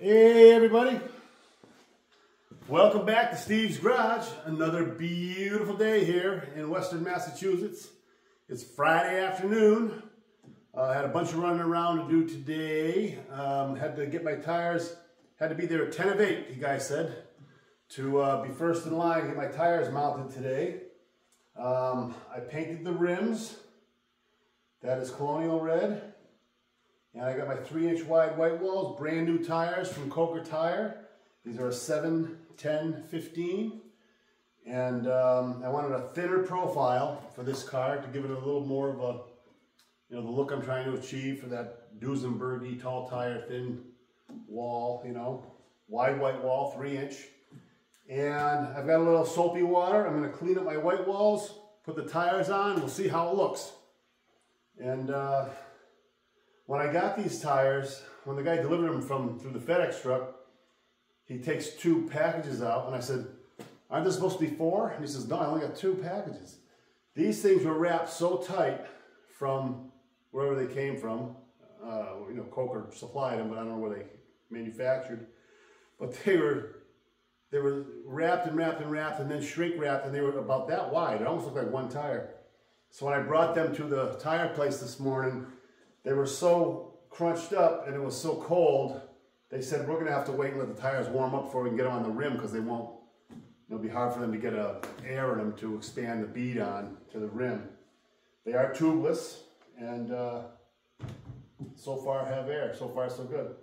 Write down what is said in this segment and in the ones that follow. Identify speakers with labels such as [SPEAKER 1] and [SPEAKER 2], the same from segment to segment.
[SPEAKER 1] Hey everybody, welcome back to Steve's Garage. Another beautiful day here in Western Massachusetts. It's Friday afternoon. I had a bunch of running around to do today. Had to get my tires, had to be there at 10 of 8, you guys said, to be first in line to get my tires mounted today. I painted the rims. That is Colonial Red. And I got my 3-inch wide white walls, brand new tires from Coker Tire. These are a 7, 10, 15. And I wanted a thinner profile for this car to give it a little more of a, the look I'm trying to achieve for that Duesenberg tall tire, thin wall, wide white wall, 3-inch. And I've got a little soapy water. I'm going to clean up my white walls, put the tires on, we'll see how it looks. And when I got these tires, when the guy delivered them through the FedEx truck, he takes 2 packages out, and I said, aren't there supposed to be 4? And he says, no, I only got 2 packages. These things were wrapped so tight from wherever they came from. Coker supplied them, but I don't know where they manufactured. But they were wrapped and wrapped and wrapped, and then shrink wrapped, and they were about that wide. It almost looked like one tire. So when I brought them to the tire place this morning, they were so crunched up and it was so cold, they said, we're going to have to wait and let the tires warm up before we can get them on the rim because they won't, it'll be hard for them to get air in them to expand the bead on to the rim. They are tubeless and so far have air. So far so good.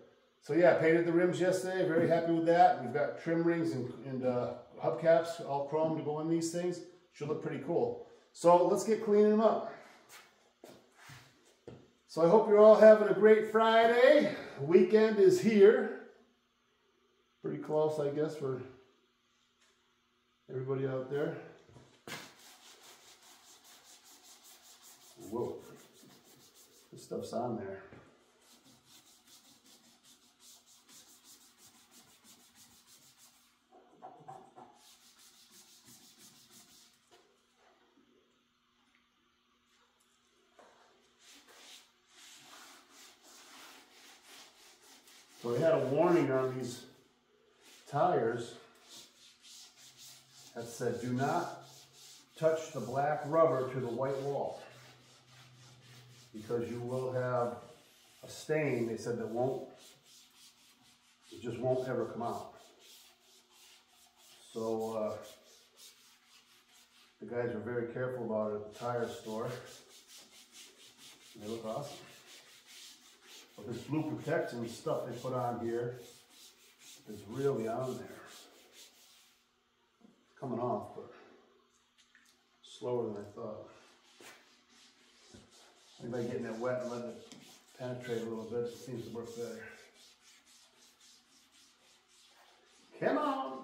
[SPEAKER 1] So yeah, I painted the rims yesterday, very happy with that. We've got trim rings and hubcaps, all chrome to go in these things. Should look pretty cool. So let's get cleaning them up. So I hope you're all having a great Friday. Weekend is here. Pretty close, I guess, for everybody out there. Whoa, this stuff's on there. So they had a warning on these tires that said, do not touch the black rubber to the white wall because you will have a stain, they said, it just won't ever come out. So the guys are very careful about it at the tire store. They look awesome. But this blue protection stuff they put on here is really on there. It's coming off, but slower than I thought. I think by getting it wet and letting it penetrate a little bit, it seems to work better. Come on!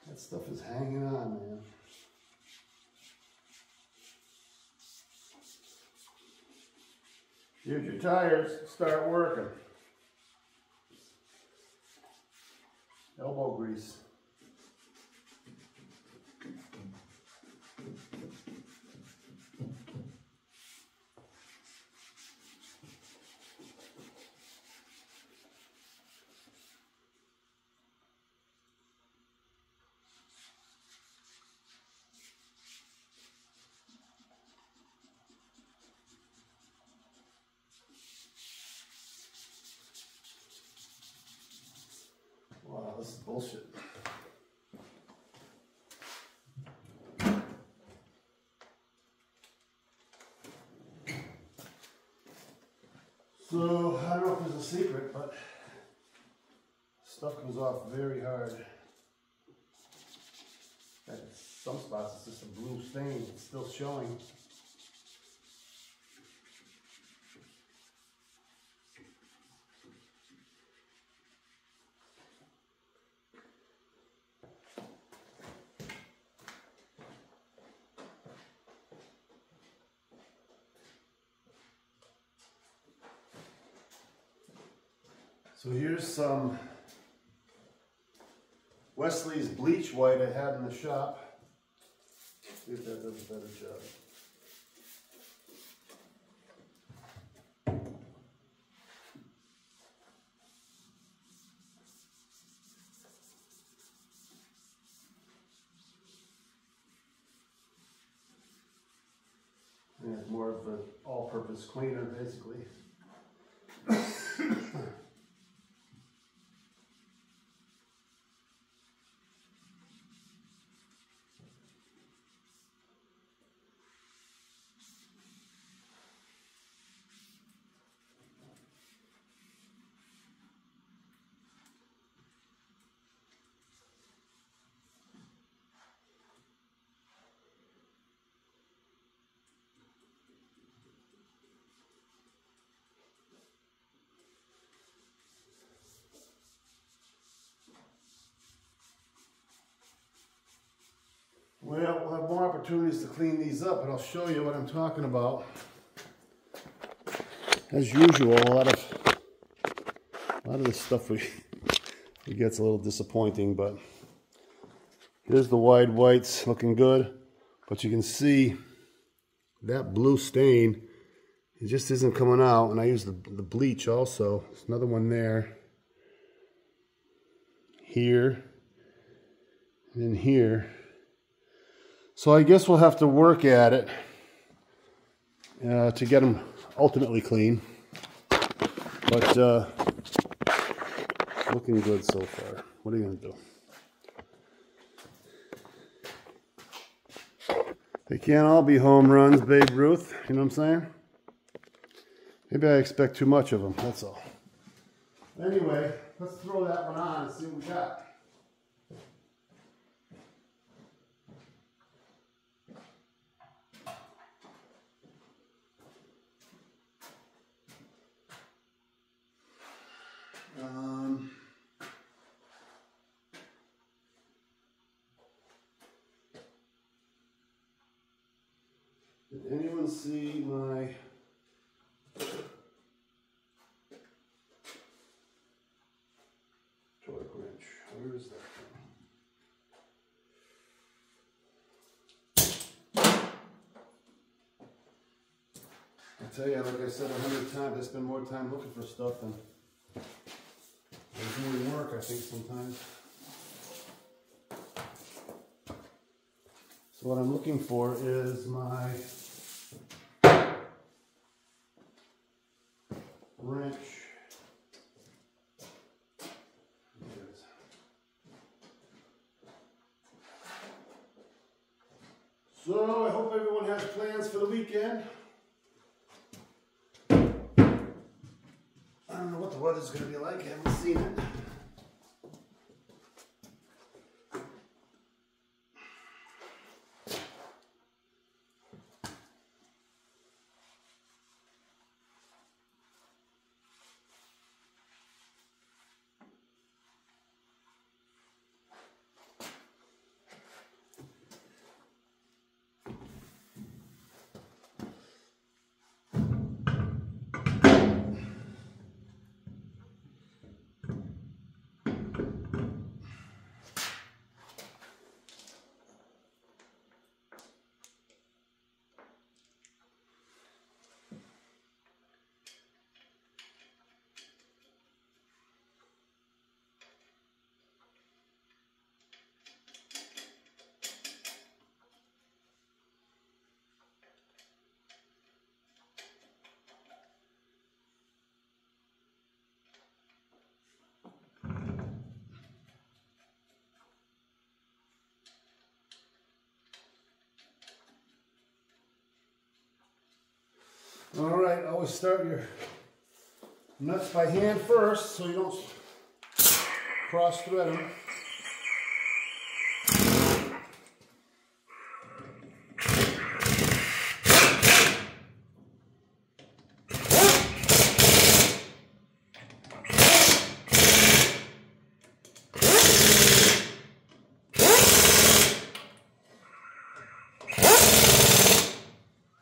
[SPEAKER 1] That stuff is hanging on, man. Here's your tires, start working. Elbow grease. Wow, this is bullshit. So, I don't know if there's a secret, but Stuff comes off very hard. At some spots it's just a blue stain. It's still showing. So here's some Wesley's bleach white I had in the shop. See if that does a better job. And it's more of an all-purpose cleaner, basically. Well, we'll have more opportunities to clean these up, but I'll show you what I'm talking about. As usual, a lot of this stuff it gets a little disappointing, but here's the wide whites looking good, but you can see that blue stain, it just isn't coming out, and I use the bleach also. There's another one there, here, and then here. So I guess we'll have to work at it to get them ultimately clean, but looking good so far. What are you going to do? They can't all be home runs, Babe Ruth, you know what I'm saying? Maybe I expect too much of them, that's all. Anyway, let's throw that one on and see what we got. Did anyone see my torque wrench? Where is that from? I tell you, like I said 100 times, I spend more time looking for stuff than doing work, I think, sometimes. So what I'm looking for is my wrench. There it is. So I hope everyone has plans for the weekend. I don't know what the weather's going to be like. I haven't seen it. All right, always start your nuts by hand first so you don't cross thread them.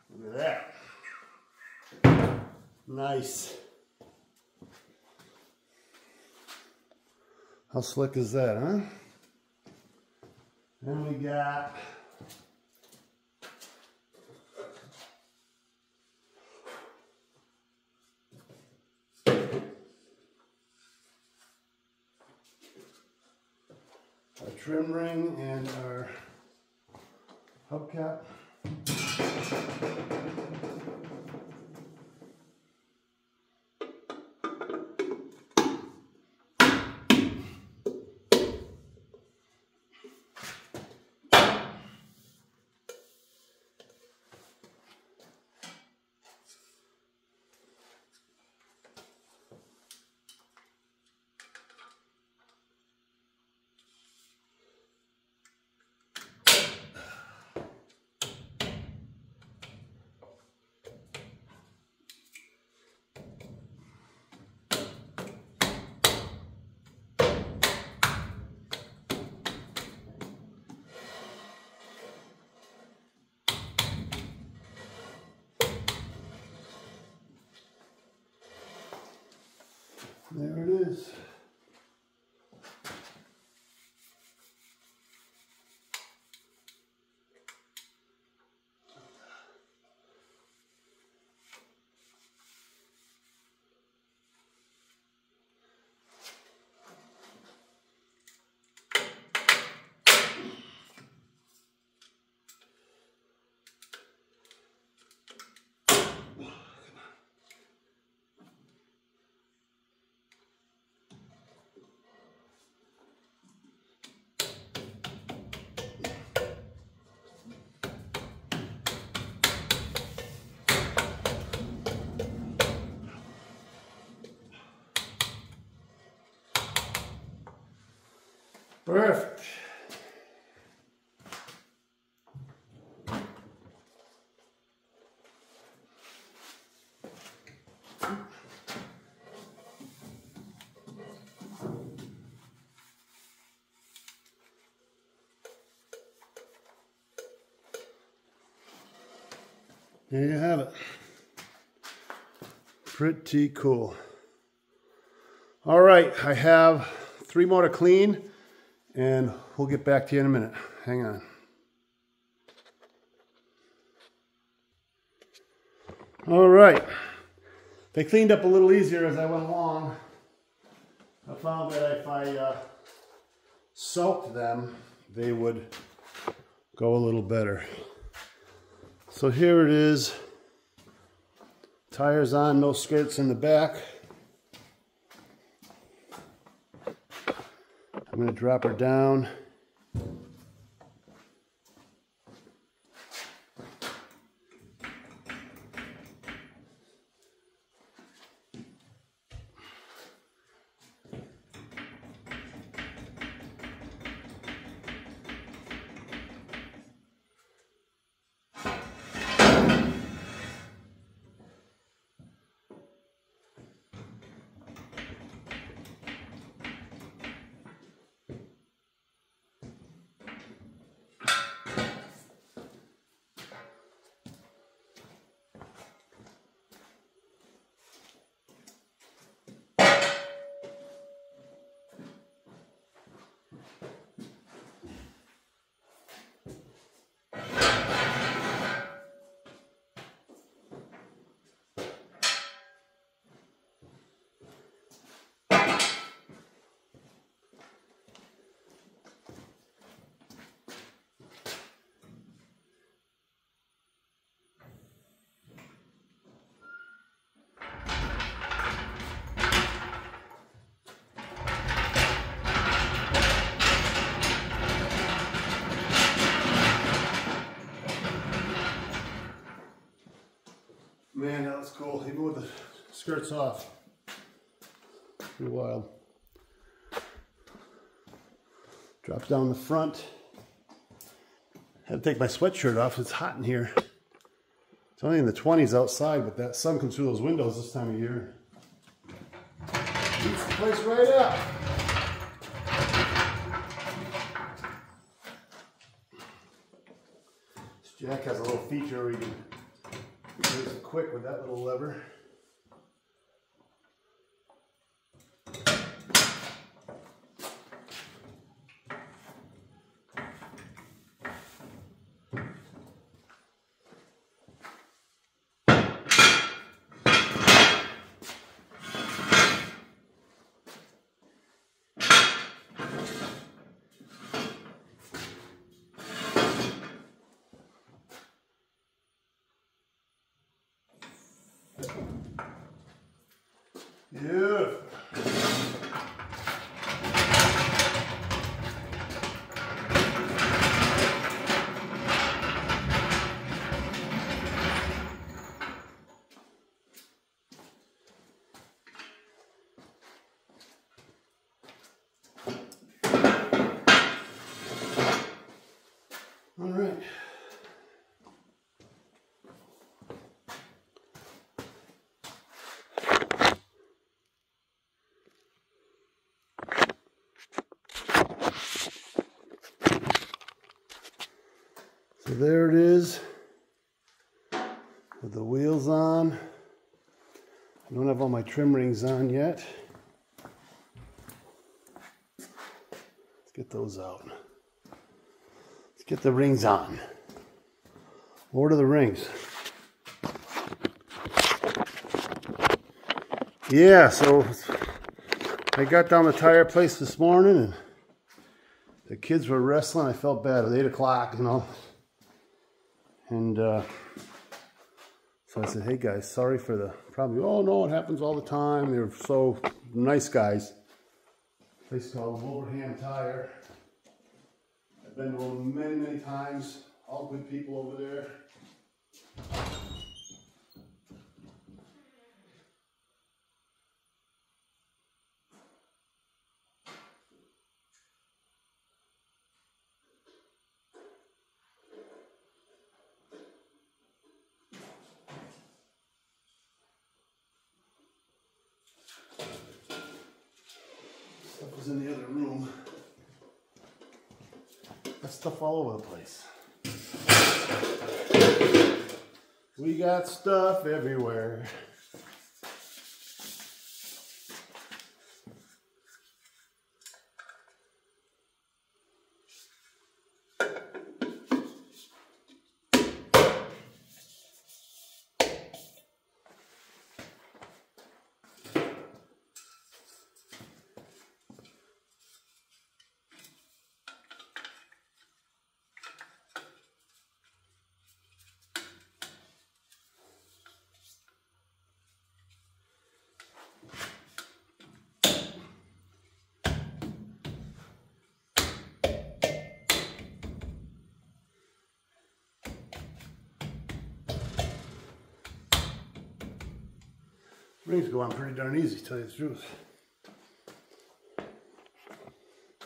[SPEAKER 1] Look at that. Nice. How slick is that, huh? Then we got our trim ring and our hubcap. There it is. Perfect. There you have it. Pretty cool. All right, I have 3 more to clean, and we'll get back to you in a minute. Hang on. All right. They cleaned up a little easier as I went along. I found that if I soaked them, they would go a little better. So here it is. Tires on, no skirts in the back. I'm going to drop her down. Man, that was cool, even with the skirts off. Pretty wild. Drops down the front. Had to take my sweatshirt off. It's hot in here. It's only in the 20s outside, but that sun comes through those windows this time of year. Heats the place right up. This jack has a little feature where you can raise it quick with that little lever. Beautiful. All right. So there it is, with the wheels on. I don't have all my trim rings on yet. Let's get those out. Let's get the rings on. What are the rings? Yeah, so I got down the tire place this morning and the kids were wrestling. I felt bad. It was 8 o'clock, you know. And so I said, hey guys, sorry for the problem. Oh no, it happens all the time. They're so nice guys. Place called Wolverham Tire. I've been to them many, many times. All good people over there. Stuff was in the other room. Got stuff all over the place. We got stuff everywhere. Rings go on pretty darn easy, to tell you the truth.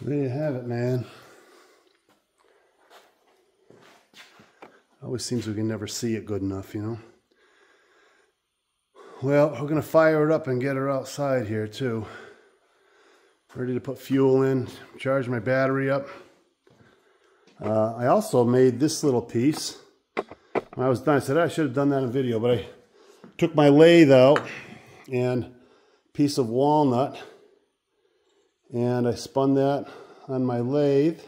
[SPEAKER 1] There you have it, man. Always seems we can never see it good enough, you know. Well, we're gonna fire it up and get her outside here too. Ready to put fuel in, charge my battery up. I also made this little piece. When I was done, I said I should have done that in video, but I took my lathe out and piece of walnut, and I spun that on my lathe,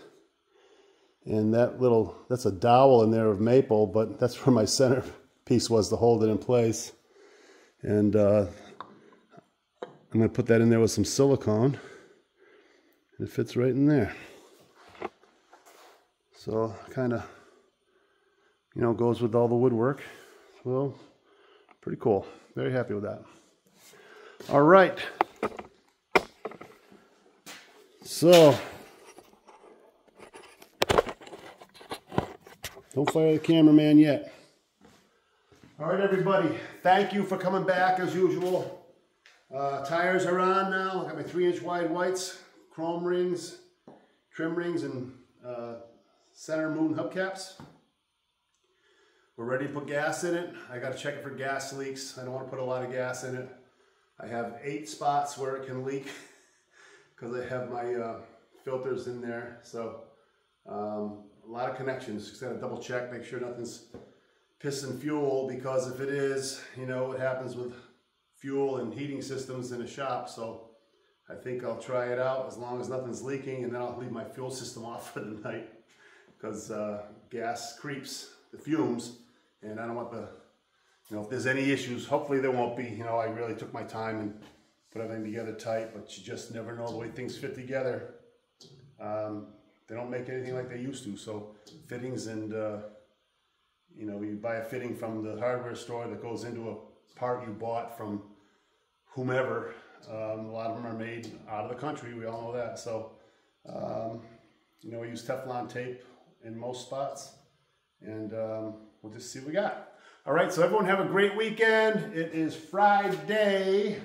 [SPEAKER 1] and that's a dowel in there of maple, but that's where my center piece was to hold it in place. And I'm going to put that in there with some silicone, and it fits right in there. So kind of, you know, goes with all the woodwork. Well, pretty cool. Very happy with that. All right. So, don't fire the cameraman yet. All right, everybody. Thank you for coming back as usual. Tires are on now. I got my 3-inch wide whites, chrome rings, trim rings and center moon hubcaps. We're ready to put gas in it. I got to check it for gas leaks. I don't want to put a lot of gas in it. I have 8 spots where it can leak because I have my filters in there. So a lot of connections. Just got to double check, make sure nothing's pissing fuel, because if it is, you know what happens with fuel and heating systems in a shop. So I think I'll try it out as long as nothing's leaking, and then I'll leave my fuel system off for the night because gas creeps the fumes, and I don't want the, you know, if there's any issues, hopefully there won't be. You know, I really took my time and put everything together tight, but you just never know the way things fit together. They don't make anything like they used to, so fittings and, you know, you buy a fitting from the hardware store that goes into a part you bought from whomever. A lot of them are made out of the country, we all know that. So, you know, we use Teflon tape in most spots, and we'll just see what we got. All right, so everyone have a great weekend. It is Friday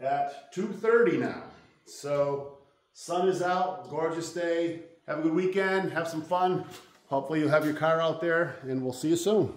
[SPEAKER 1] at 2:30 now. So sun is out, gorgeous day. Have a good weekend, have some fun. Hopefully you'll have your car out there, and we'll see you soon.